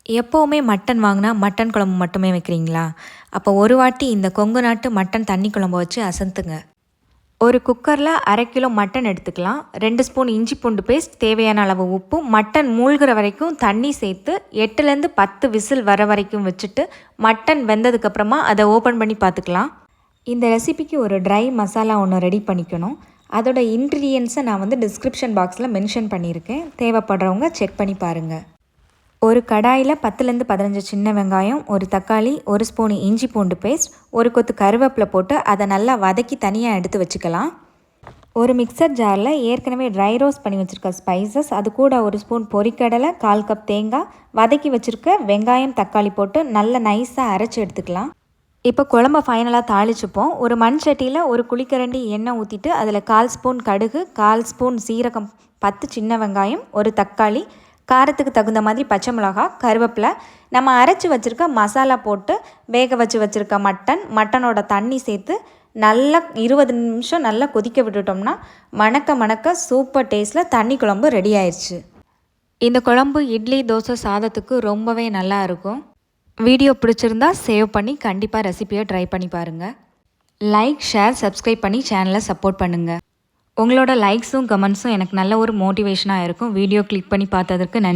எப்போவுமே மட்டன் வாங்கினா மட்டன் குழம்பு மட்டுமே வைக்கிறீங்களா? அப்போ ஒரு வாட்டி இந்த கொங்கு நாட்டு மட்டன் தண்ணி குழம்பு வச்சு அசந்துங்க. ஒரு குக்கரில் 1/2 கிலோ மட்டன் எடுத்துக்கலாம். 2 ஸ்பூன் இஞ்சி பூண்டு பேஸ்ட், தேவையான அளவு உப்பு, மட்டன் மூழ்கிற வரைக்கும் தண்ணி சேர்த்து 8லேருந்து 10 விசில் வர வரைக்கும் வச்சுட்டு மட்டன் வெந்ததுக்கப்புறமா அதை ஓப்பன் பண்ணி பார்த்துக்கலாம். இந்த ரெசிபிக்கு ஒரு ட்ரை மசாலா ஒன்று ரெடி பண்ணிக்கணும். அதோட இன்க்ரீடியன்ஸை நான் டிஸ்கிரிப்ஷன் பாக்ஸில் மென்ஷன் பண்ணியிருக்கேன். தேவைப்படுறவங்க செக் பண்ணி பாருங்கள். ஒரு கடாயில் 10லேருந்து 15 சின்ன வெங்காயம், ஒரு தக்காளி, ஒரு ஸ்பூன் இஞ்சி பூண்டு பேஸ்ட், ஒரு கொத்து கருவேப்பிலை போட்டு அதை நல்லா வதக்கி தனியாக எடுத்து வச்சுக்கலாம். ஒரு மிக்சர் ஜாரில் ஏற்கனவே ட்ரை ரோஸ்ட் பண்ணி வச்சுருக்க ஸ்பைசஸ், அது கூட ஒரு ஸ்பூன் பொரிக்கடலை, 1/4 கப் தேங்காய், வதக்கி வச்சுருக்க வெங்காயம், தக்காளி போட்டு நல்லா நைஸாக அரைச்சி எடுத்துக்கலாம். இப்போ குழம்ப ஃபைனலாக தாளிச்சுப்போம். ஒரு மண் சட்டியில் ஒரு குழிக்கரண்டி எண்ணெய் ஊற்றிட்டு அதில் 1/4 ஸ்பூன் கடுகு, 1/4 ஸ்பூன் சீரகம், 10 சின்ன வெங்காயம், ஒரு தக்காளி, காரத்துக்கு தகுந்த மாதிரி பச்சை மிளகா, கருவேப்பிலை, நம்ம அரைச்சி வச்சுருக்க மசாலா போட்டு வேக வச்சுருக்க மட்டனோட தண்ணி சேர்த்து நல்லா 20 நிமிஷம் நல்லா கொதிக்க விட்டுட்டோம்னா மணக்க மணக்க சூப்பர் டேஸ்ட்டில் தண்ணி குழம்பு ரெடி ஆயிடுச்சு. இந்த குழம்பு இட்லி, தோசை, சாதத்துக்கு ரொம்பவே நல்லா இருக்கும். வீடியோ பிடிச்சிருந்தா சேவ் பண்ணி கண்டிப்பாக ரெசிபியை ட்ரை பண்ணி பாருங்கள். லைக், ஷேர், சப்ஸ்கிரைப் பண்ணி சேனலை சப்போர்ட் பண்ணுங்கள். உங்களோட லைக்ஸும் கமெண்ட்ஸும் எனக்கு நல்ல ஒரு மோட்டிவேஷனாக இருக்கும். வீடியோ கிளிக் பண்ணி பார்த்ததற்கு நன்றி.